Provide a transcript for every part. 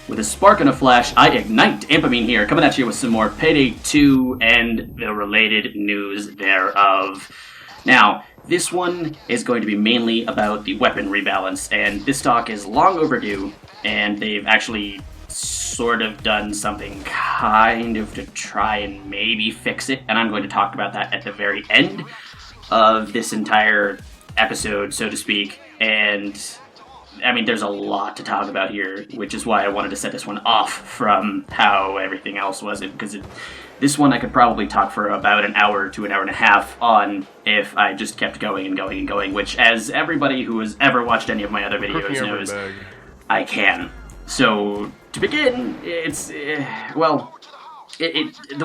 With a spark and a flash, I ignite. Ampamine here, coming at you with some more Payday 2 and the related news thereof. Now, this one is going to be mainly about the weapon rebalance, and this talk is long overdue, and they've actually sort of done something kind of to try and maybe fix it, and I'm going to talk about that at the very end of this entire episode, so to speak. And I mean, there's a lot to talk about here, which is why I wanted to set this one off from how everything else was, because this one I could probably talk for about an hour to an hour and a half on if I just kept going and going and going, which, as everybody who has ever watched any of my other videos knows, I can. So, to begin, the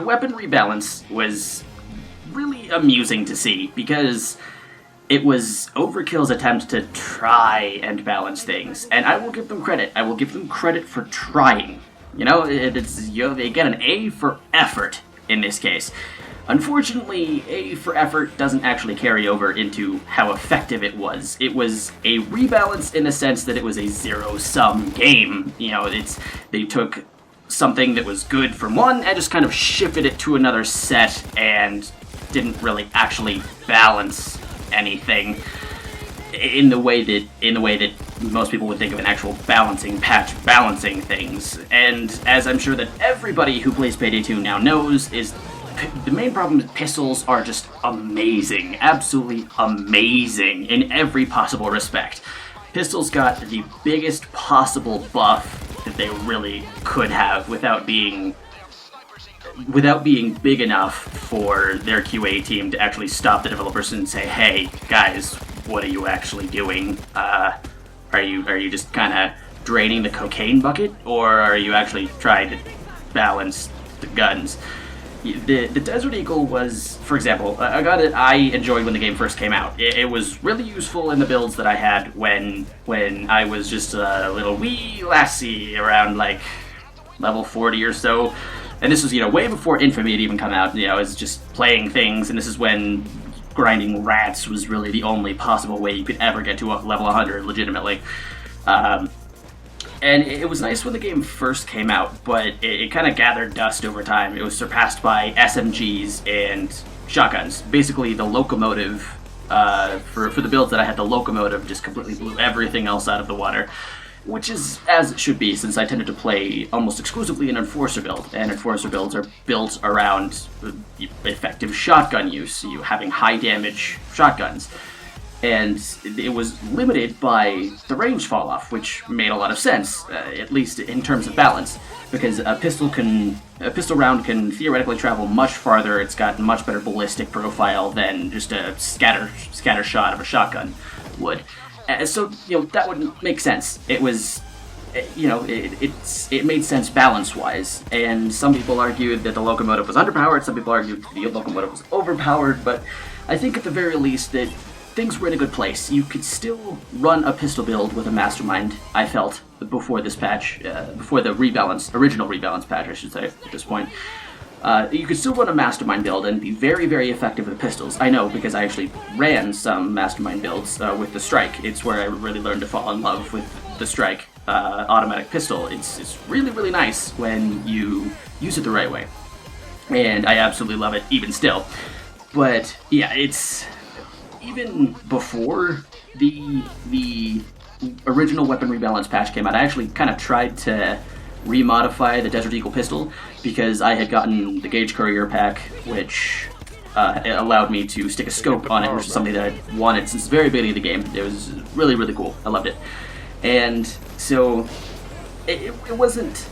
weapon rebalance was really amusing to see, because it was Overkill's attempt to try and balance things, and I will give them credit. I will give them credit for trying. You know, they get an A for effort in this case. Unfortunately, A for effort doesn't actually carry over into how effective it was. It was a rebalance in the sense that it was a zero-sum game. You know, they took something that was good from one and just kind of shifted it to another set and didn't really actually balance anything in the way that most people would think of an actual balancing patch balancing things. And as I'm sure that everybody who plays Payday 2 now knows, is the main problem is pistols are just amazing, absolutely amazing in every possible respect. Pistols got the biggest possible buff that they really could have without being big enough for their QA team to actually stop the developers and say, "Hey, guys, what are you actually doing? Are you just kind of draining the cocaine bucket, or are you actually trying to balance the guns?" The Desert Eagle was, for example, a gun that I enjoyed when the game first came out. It was really useful in the builds that I had when I was just a little wee lassie around like level 40 or so. And this was, way before Infamy had even come out. I was just playing things, and this is when grinding rats was really the only possible way you could ever get to level 100 legitimately. And it was nice when the game first came out, but it kind of gathered dust over time. It was surpassed by SMGs and shotguns. Basically, the locomotive, for the builds that I had, the locomotive just completely blew everything else out of the water. Which is as it should be, since I tended to play almost exclusively an Enforcer build, and Enforcer builds are built around effective shotgun use, you having high damage shotguns. And it was limited by the range fall off, which made a lot of sense, at least in terms of balance, because a pistol round can theoretically travel much farther. It's got much better ballistic profile than just a scatter shot of a shotgun would. So, that would make sense. It was, it made sense balance-wise. And some people argued that the locomotive was underpowered, some people argued the locomotive was overpowered, but I think at the very least that things were in a good place. You could still run a pistol build with a mastermind, I felt, before this patch, before the original rebalance patch, I should say, at this point. You could still run a mastermind build and be very, very effective with pistols. I know, because I actually ran some mastermind builds with the Strike. It's where I really learned to fall in love with the Strike automatic pistol. It's really, really nice when you use it the right way. And I absolutely love it, even still. But, yeah, it's... Even before the original weapon rebalance patch came out, I actually kind of tried to remodify the Desert Eagle pistol, because I had gotten the Gauge Courier pack, which it allowed me to stick a scope on it, which is something that I wanted since the very beginning of the game. It was really, really cool. I loved it. And so it wasn't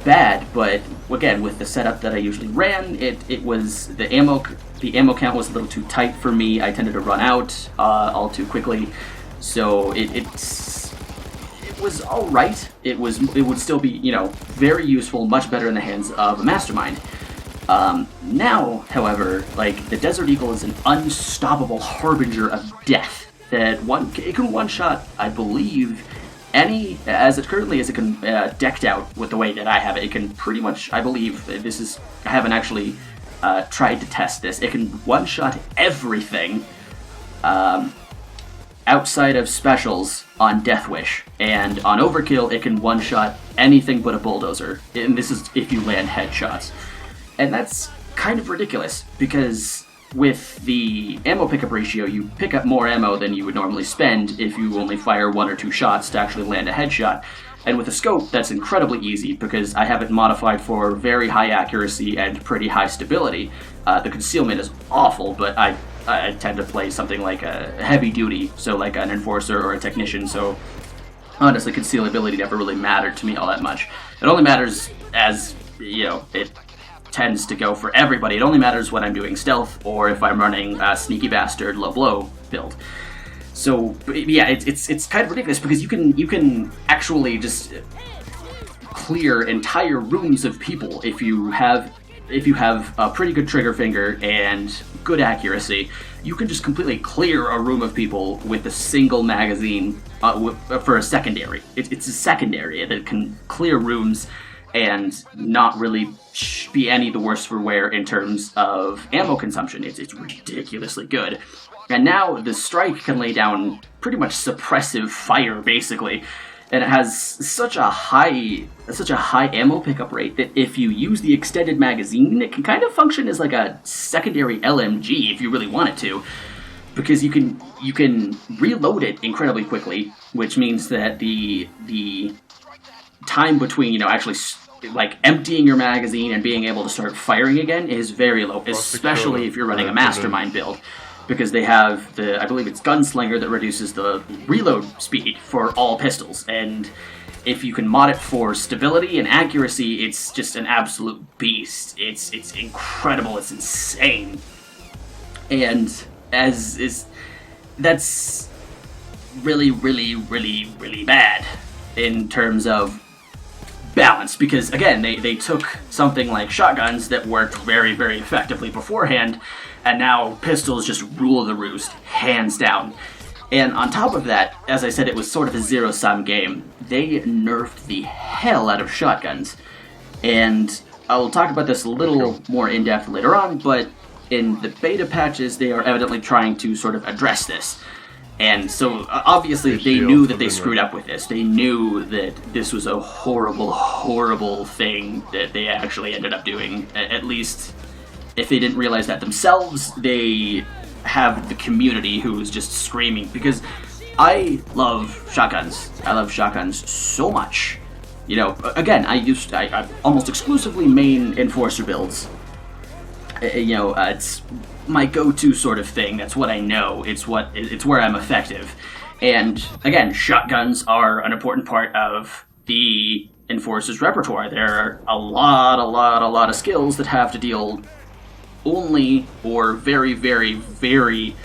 bad, but again, with the setup that I usually ran, it was the ammo count was a little too tight for me. I tended to run out all too quickly. So it was all right. It would still be, very useful, much better in the hands of a mastermind. Now, however, the Desert Eagle is an unstoppable harbinger of death. It can one-shot, I believe, as it currently is, it can decked out with the way that I have it. It can pretty much, I believe, I haven't actually tried to test this. It can one-shot everything. outside of specials on Death Wish, and on Overkill it can one-shot anything but a bulldozer, and this is if you land headshots. And that's kind of ridiculous, because with the ammo pickup ratio, you pick up more ammo than you would normally spend if you only fire 1 or 2 shots to actually land a headshot. And with a scope, that's incredibly easy, because I have it modified for very high accuracy and pretty high stability. The concealment is awful, but I tend to play something like a heavy duty, so like an enforcer or a technician, so honestly concealability never really mattered to me all that much. It only matters as, it tends to go for everybody. It only matters when I'm doing stealth or if I'm running a sneaky bastard low blow build. So yeah, it's kind of ridiculous, because you can actually just clear entire rooms of people if you have a pretty good trigger finger and good accuracy. You can just completely clear a room of people with a single magazine for a secondary. It's a secondary that can clear rooms and not really be any the worse for wear in terms of ammo consumption. It's ridiculously good. And now the strike can lay down pretty much suppressive fire, basically. And it has such a high ammo pickup rate that if you use the extended magazine, it can kind of function as like a secondary LMG if you really want it to, because you can reload it incredibly quickly, which means that the time between actually like emptying your magazine and being able to start firing again is very low, especially if you're running a mastermind build. Because they have I believe it's Gunslinger that reduces the reload speed for all pistols, and if you can mod it for stability and accuracy, it's just an absolute beast. It's incredible, it's insane. And that's really, really, really, really bad in terms of balance, because again, they took something like shotguns that worked very, very effectively beforehand, and now pistols just rule the roost, hands down. And on top of that, as I said, it was sort of a zero-sum game. They nerfed the hell out of shotguns. And I'll talk about this a little more in-depth later on, but in the beta patches, they are evidently trying to sort of address this. And so, obviously, they knew that they screwed up with this. They knew that this was a horrible, horrible thing that they actually ended up doing. At least, if they didn't realize that themselves, they have the community who's just screaming. Because I love shotguns. I love shotguns so much. Again, I almost exclusively main enforcer builds. It's my go-to sort of thing. That's what I know. It's where I'm effective. And again, shotguns are an important part of the enforcer's repertoire. There are a lot of skills that have to deal only or very, very, very,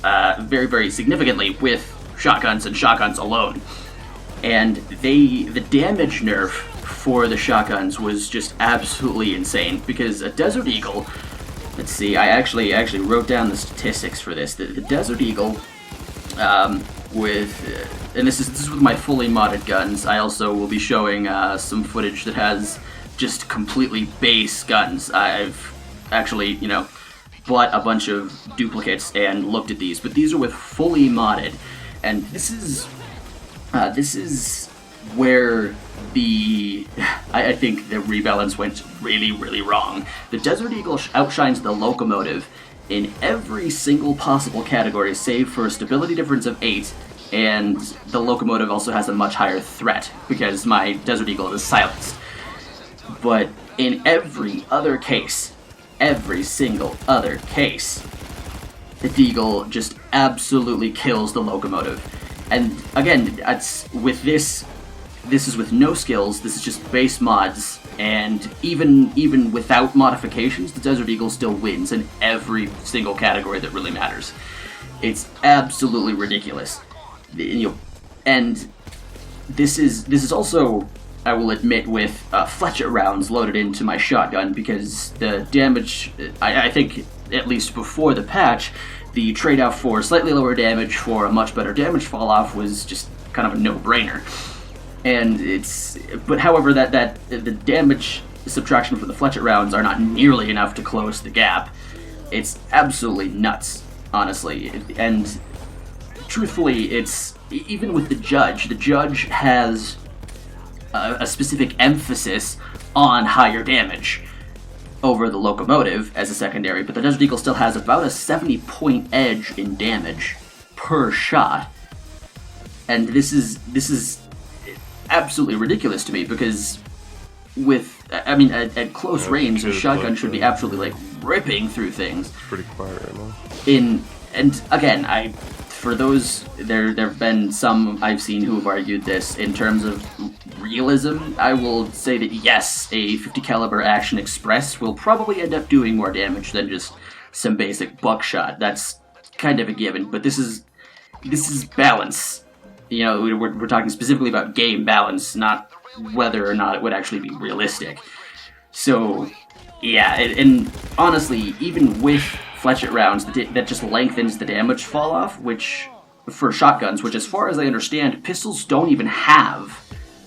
very, very significantly with shotguns and shotguns alone. And the damage nerf for the shotguns was just absolutely insane, because a Desert Eagle, let's see, I actually wrote down the statistics for this. The Desert Eagle, and this is with my fully modded guns. I also will be showing some footage that has just completely base guns. I've actually, bought a bunch of duplicates and looked at these, but these are with fully modded, and this is where I think the rebalance went really, really wrong. The Desert Eagle outshines the Locomotive in every single possible category, save for a stability difference of 8, and the Locomotive also has a much higher threat, because my Desert Eagle is silenced. But in every single other case, the Deagle just absolutely kills the Locomotive. And again, this is with no skills, this is just base mods, and even without modifications, the Desert Eagle still wins in every single category that really matters. It's absolutely ridiculous. And this is also, I will admit, with fletchet rounds loaded into my shotgun, because the damage, I think, at least before the patch, the trade-off for slightly lower damage for a much better damage fall-off was just kind of a no-brainer. And however, that the damage subtraction for the fletchet rounds are not nearly enough to close the gap. It's absolutely nuts, honestly. And truthfully, it's even with the judge has a specific emphasis on higher damage over the locomotive as a secondary, but the Desert Eagle still has about a 70-point edge in damage per shot. And this is absolutely ridiculous to me, because at close range, a shotgun should be absolutely ripping through things. It's pretty quiet right now. And again, for those, there have been some I've seen who have argued this in terms of realism. I will say that yes, a 50 caliber Action Express will probably end up doing more damage than just some basic buckshot. That's kind of a given, but this is balance. You know, we're talking specifically about game balance, not whether or not it would actually be realistic. So, yeah, and honestly, even with fletchet rounds, that just lengthens the damage fall off, which, for shotguns, which as far as I understand, pistols don't even have.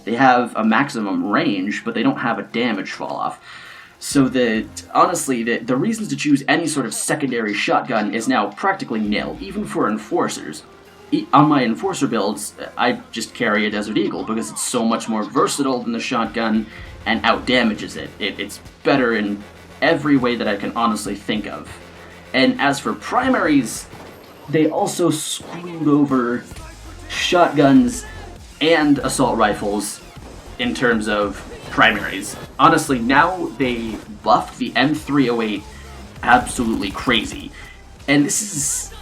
They have a maximum range, but they don't have a damage fall off. So honestly, the reasons to choose any sort of secondary shotgun is now practically nil, even for enforcers. On my enforcer builds, I just carry a Desert Eagle because it's so much more versatile than the shotgun and out-damages it. It's better in every way that I can honestly think of. And as for primaries, they also screwed over shotguns and assault rifles in terms of primaries. Honestly, now they buffed the M308 absolutely crazy. And this is,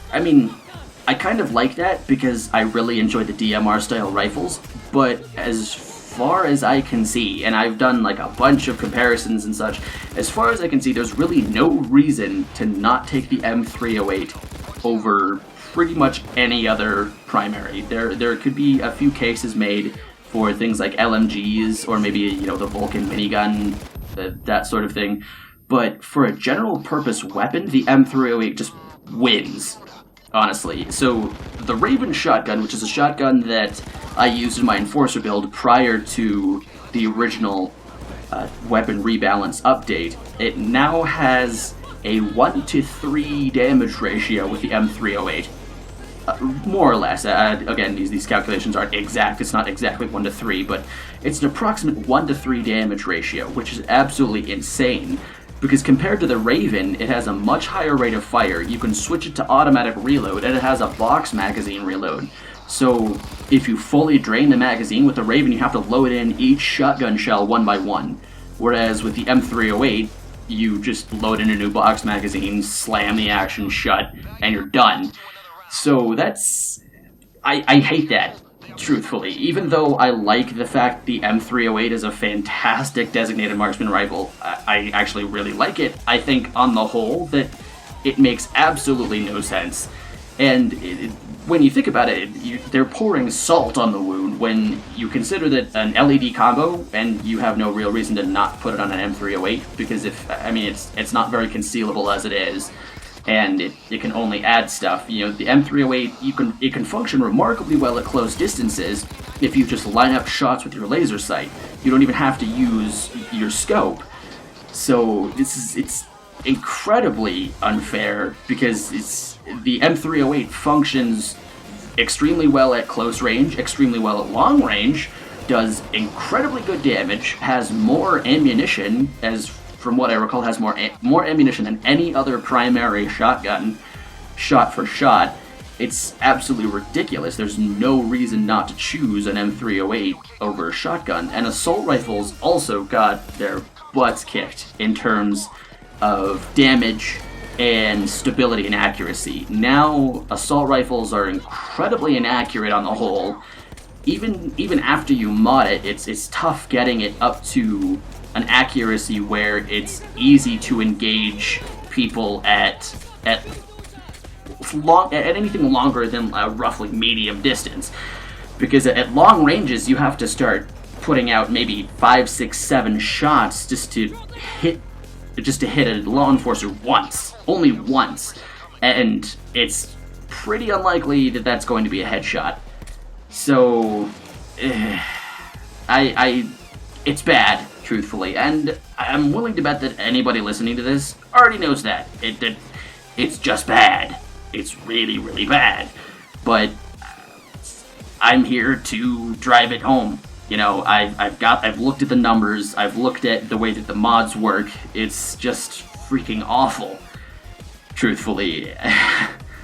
I kind of like that because I really enjoy the DMR style rifles, but as far as I can see, and I've done a bunch of comparisons and such, as far as I can see, there's really no reason to not take the M308 over pretty much any other primary. There could be a few cases made for things like LMGs or maybe, the Vulcan minigun, that sort of thing, but for a general purpose weapon, the M308 just wins. Honestly. So, the Raven shotgun, which is a shotgun that I used in my Enforcer build prior to the original weapon rebalance update, it now has a 1-to-3 damage ratio with the M308. More or less. Again, these calculations aren't exact. It's not exactly 1-to-3, but it's an approximate 1-to-3 damage ratio, which is absolutely insane. Because compared to the Raven, it has a much higher rate of fire. You can switch it to automatic reload, and it has a box magazine reload. So, if you fully drain the magazine with the Raven, you have to load in each shotgun shell one by one. Whereas with the M308, you just load in a new box magazine, slam the action shut, and you're done. So I hate that. Truthfully, even though I like the fact the M308 is a fantastic designated marksman rifle, I actually really like it. I think on the whole that it makes absolutely no sense. And when you think about it, they're pouring salt on the wound when you consider that an LED combo, and you have no real reason to not put it on an M308, because it's not very concealable as it is. And it can only add stuff. The M308, it can function remarkably well at close distances if you just line up shots with your laser sight. You don't even have to use your scope. So it's incredibly unfair because the M308 functions extremely well at close range, extremely well at long range, does incredibly good damage, has more ammunition, from what I recall, has more ammunition than any other primary shotgun, shot for shot. It's absolutely ridiculous. There's no reason not to choose an M308 over a shotgun. And assault rifles also got their butts kicked in terms of damage and stability and accuracy. Now, assault rifles are incredibly inaccurate on the whole. Even after you mod it, it's tough getting it up to an accuracy where it's easy to engage people at anything longer than a roughly medium distance. Because at long ranges, you have to start putting out maybe 5, 6, 7 shots just to hit a law enforcer once, only once, and it's pretty unlikely that that's going to be a headshot. So, it's bad. Truthfully, and I'm willing to bet that anybody listening to this already knows that. It's just bad. It's really, really bad. But I'm here to drive it home. You know, I've looked at the numbers, I've looked at the way that the mods work. It's just freaking awful. Truthfully,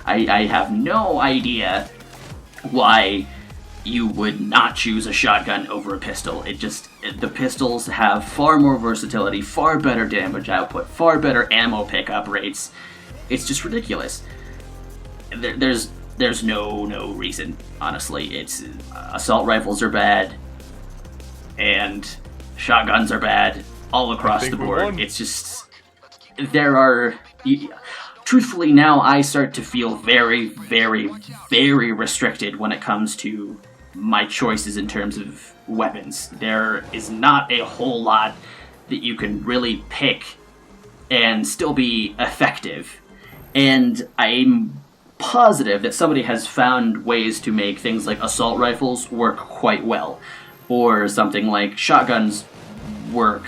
I have no idea why you would not choose a shotgun over a pistol. The pistols have far more versatility, far better damage output, far better ammo pickup rates. It's just ridiculous. There's no reason, honestly. It's assault rifles are bad, and shotguns are bad all across the board. It's just truthfully, now I start to feel very, very, very restricted when it comes to my choices in terms of weapons. There is not a whole lot that you can really pick and still be effective. And I'm positive that somebody has found ways to make things like assault rifles work quite well, or something like shotguns work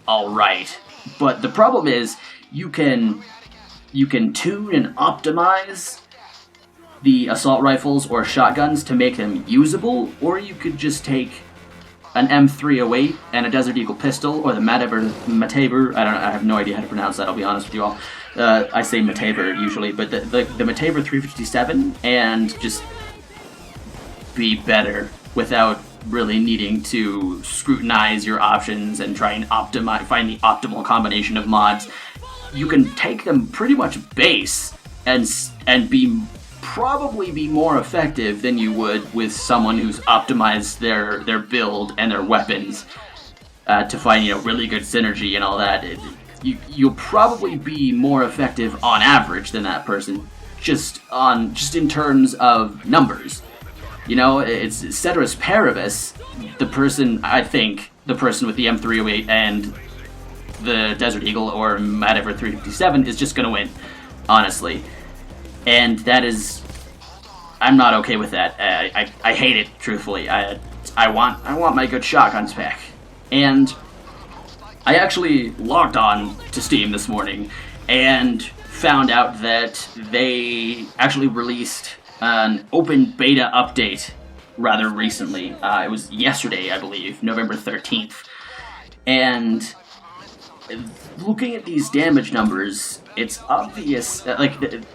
alright. But the problem is, you can tune and optimize the assault rifles or shotguns to make them usable, or you could just take an M308 and a Desert Eagle pistol, or the Mataber, I have no idea how to pronounce that, I'll be honest with you all. I say Mataber usually, but the Mataber 357, and just be better without really needing to scrutinize your options and try and find the optimal combination of mods. You can take them pretty much base and probably be more effective than you would with someone who's optimized their build and their weapons to find really good synergy and all that. You'll probably be more effective on average than that person, just in terms of numbers. It's ceteris paribus. The person with the M308 and the Desert Eagle or Mataver 357 is just going to win, honestly. And that is, I'm not okay with that. I hate it, truthfully. I want my good shotguns back. And I actually logged on to Steam this morning and found out that they actually released an open beta update rather recently. It was yesterday, I believe, November 13th. And looking at these damage numbers, it's obvious,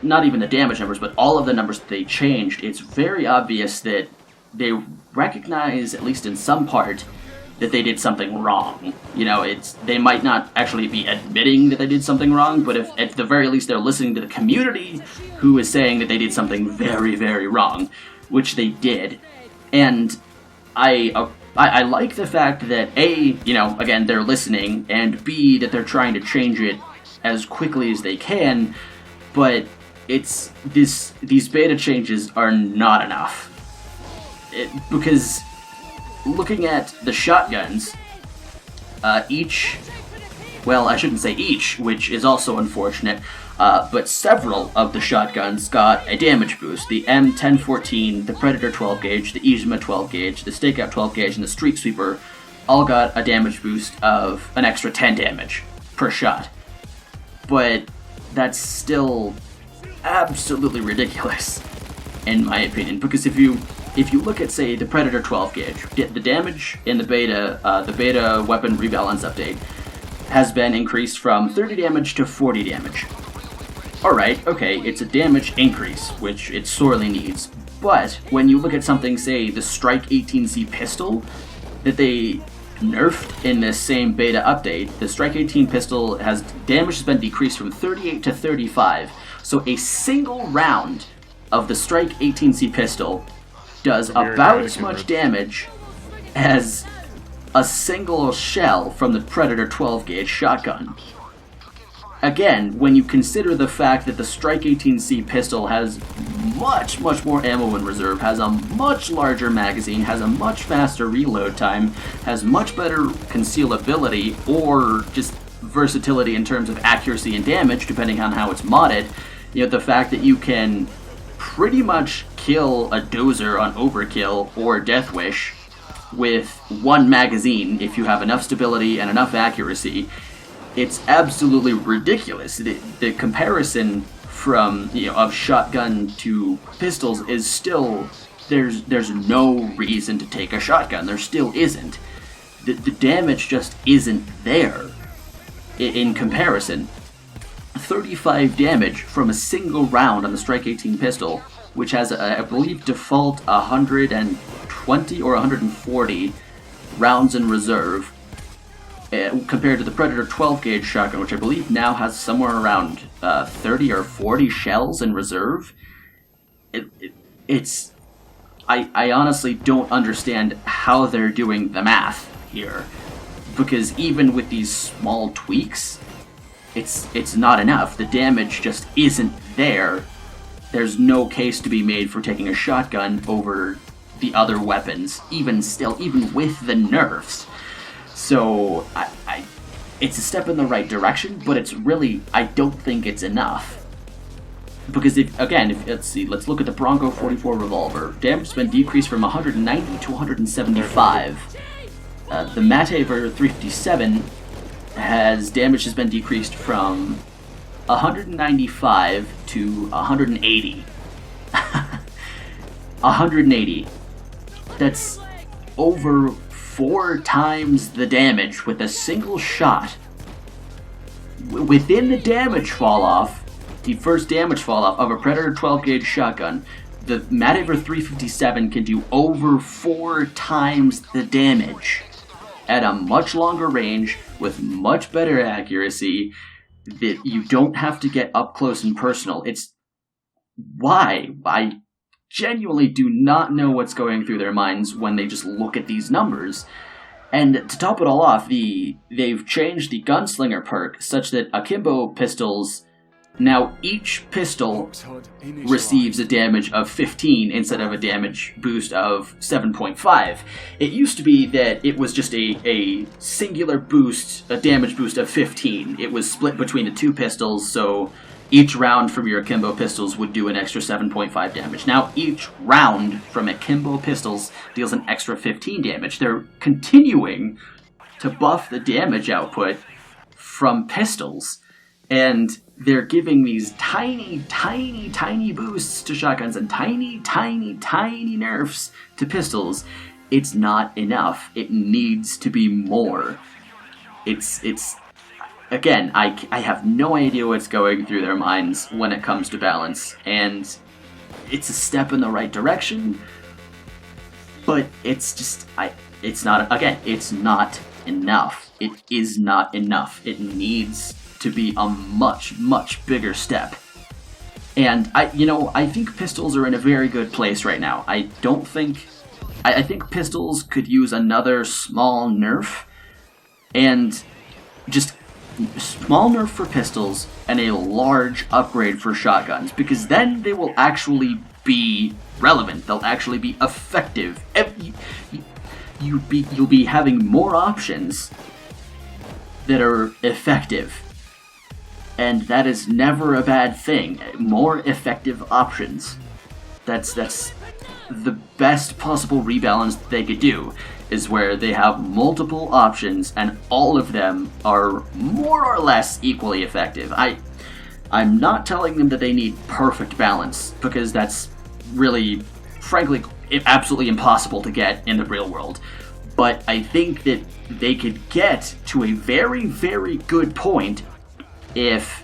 not even the damage numbers, but all of the numbers that they changed, it's very obvious that they recognize, at least in some part, that they did something wrong. They might not actually be admitting that they did something wrong, but if at the very least they're listening to the community who is saying that they did something very, very wrong, which they did. And I like the fact that A, again, they're listening, and B, that they're trying to change it as quickly as they can, but these beta changes are not enough. Because looking at the shotguns, I shouldn't say each, which is also unfortunate, but several of the shotguns got a damage boost. The M1014, the Predator 12 gauge, the Izuma 12 gauge, the Stakeout 12 gauge, and the Street Sweeper all got a damage boost of an extra 10 damage per shot. But that's still absolutely ridiculous, in my opinion, because if you look at, say, the Predator 12 gauge, the damage in the beta weapon rebalance update has been increased from 30 damage to 40 damage. Alright, okay, it's a damage increase, which it sorely needs, but when you look at something, say, the Strike 18C pistol, that they nerfed in this same beta update, the Strike 18 pistol damage has been decreased from 38 to 35, so a single round of the Strike 18C pistol does about as much damage as a single shell from the Predator 12 gauge shotgun. Again, when you consider the fact that the Strike 18C pistol has much, much more ammo in reserve, has a much larger magazine, has a much faster reload time, has much better concealability, or just versatility in terms of accuracy and damage, depending on how it's modded, the fact that you can pretty much kill a dozer on Overkill or Death Wish with one magazine if you have enough stability and enough accuracy, it's absolutely ridiculous. The comparison from of shotgun to pistols is still there's no reason to take a shotgun. There still isn't. The damage just isn't there in comparison. 35 damage from a single round on the Strike 18 pistol, which has, I believe, default 120 or 140 rounds in reserve, compared to the Predator 12 gauge shotgun, which I believe now has somewhere around 30 or 40 shells in reserve. I honestly don't understand how they're doing the math here, because even with these small tweaks, it's not enough. The damage just isn't there. There's no case to be made for taking a shotgun over the other weapons, even with the nerfs. So it's a step in the right direction, but it's really, I don't think it's enough. Because let's look at the Bronco 44 revolver. Damage has been decreased from 190 to 175. The Matever 357 damage has been decreased from 195 to 180. 180. That's over 4 times the damage with a single shot. Within the damage fall off, the first damage fall off of a Predator 12 gauge shotgun, the Matever 357 can do over 4 times the damage at a much longer range with much better accuracy. That you don't have to get up close and personal. It's why I genuinely do not know what's going through their minds when they just look at these numbers. And to top it all off, they've changed the Gunslinger perk such that akimbo pistols, now each pistol receives a damage of 15 instead of a damage boost of 7.5. It used to be that it was just a singular boost, a damage boost of 15. It was split between the two pistols, so each round from your akimbo pistols would do an extra 7.5 damage. Now each round from akimbo pistols deals an extra 15 damage. They're continuing to buff the damage output from pistols, and they're giving these tiny, tiny, tiny boosts to shotguns and tiny, tiny, tiny nerfs to pistols. It's not enough. It needs to be more. Again, I have no idea what's going through their minds when it comes to balance, and it's a step in the right direction, but it's not enough. It is not enough. It needs to be a much, much bigger step. And I think pistols are in a very good place right now. I think pistols could use another small nerf, and just small nerf for pistols and a large upgrade for shotguns, because then they will actually be relevant. They'll actually be effective. You'll be having more options that are effective. And that is never a bad thing. More effective options. That's the best possible rebalance they could do, is where they have multiple options and all of them are more or less equally effective. I'm not telling them that they need perfect balance, because that's really, frankly, absolutely impossible to get in the real world. But I think that they could get to a very, very good point if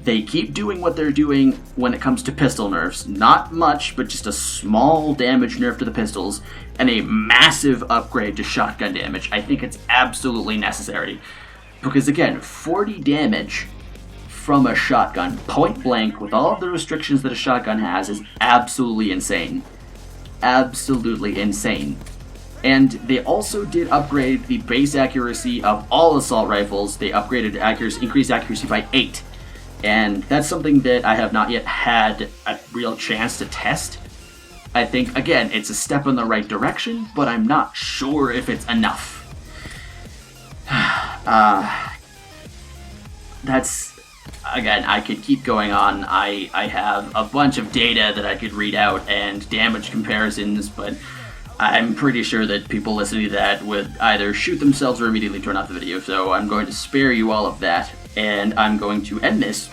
they keep doing what they're doing when it comes to pistol nerfs. Not much, but just a small damage nerf to the pistols, and a massive upgrade to shotgun damage. I think it's absolutely necessary. Because again, 40 damage from a shotgun, point blank, with all of the restrictions that a shotgun has, is absolutely insane. Absolutely insane. And they also did upgrade the base accuracy of all assault rifles. They upgraded increased accuracy by 8. And that's something that I have not yet had a real chance to test. I think, again, it's a step in the right direction, but I'm not sure if it's enough. That's, again, I could keep going on. I have a bunch of data that I could read out and damage comparisons, but I'm pretty sure that people listening to that would either shoot themselves or immediately turn off the video, so I'm going to spare you all of that, and I'm going to end this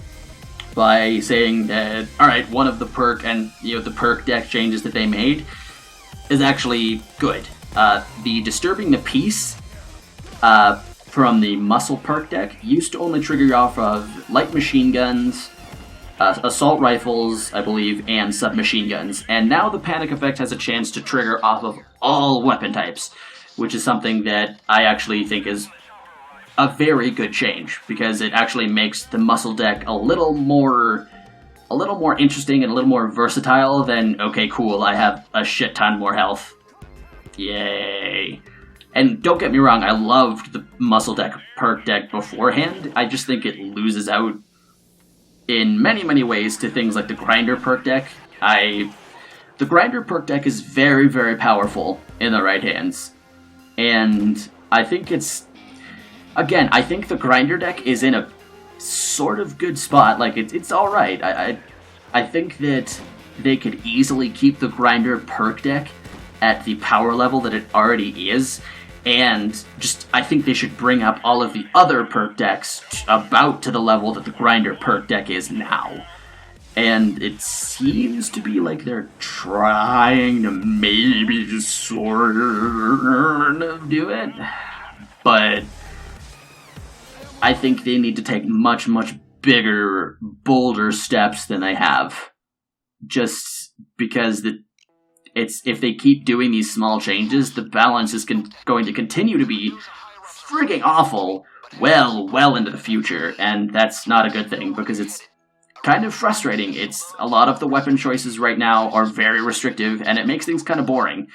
by saying that, alright, one of the perk and the perk deck changes that they made is actually good. The Disturbing the Peace from the Muscle perk deck used to only trigger off of light machine guns, assault rifles, I believe, and submachine guns. And now the Panic effect has a chance to trigger off of all weapon types, which is something that I actually think is a very good change, because it actually makes the Muscle deck a little more interesting and a little more versatile than, okay, cool, I have a shit ton more health. Yay. And don't get me wrong, I loved the Muscle deck perk deck beforehand. I just think it loses out in many, many ways to things like the Grinder perk deck. The Grinder perk deck is very, very powerful in the right hands. And I think I think the Grinder deck is in a sort of good spot. Like, it's alright. I think that they could easily keep the Grinder perk deck at the power level that it already is, and I think they should bring up all of the other perk decks about to the level that the Grinder perk deck is now. And it seems to be like they're trying to maybe sort of do it, but I think they need to take much, much bigger, bolder steps than they have. Just because if they keep doing these small changes, the balance is going to continue to be frigging awful well into the future, and that's not a good thing, because it's kind of frustrating. A lot of the weapon choices right now are very restrictive, and it makes things kind of boring.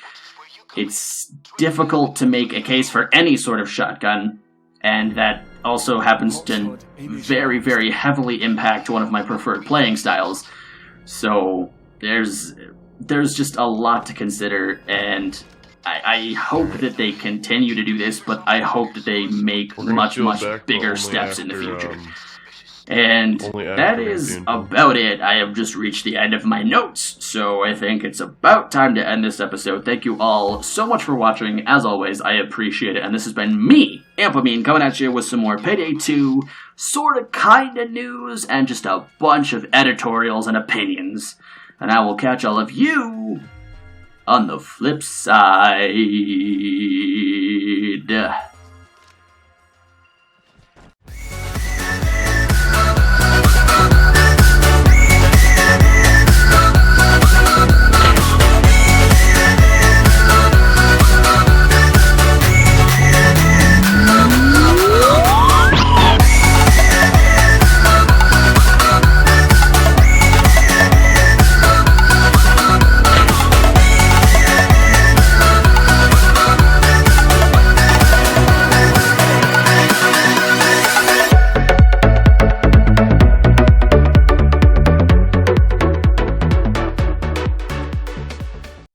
It's difficult to make a case for any sort of shotgun, and that also happens to very, very heavily impact one of my preferred playing styles. So there's just a lot to consider, and I hope that they continue to do this, but I hope that they make much, much bigger steps in the future. And that is about it. I have just reached the end of my notes, so I think it's about time to end this episode. Thank you all so much for watching. As always, I appreciate it, and this has been me, Ampamine, coming at you with some more Payday 2 sorta kinda news and just a bunch of editorials and opinions. And I will catch all of you on the flip side.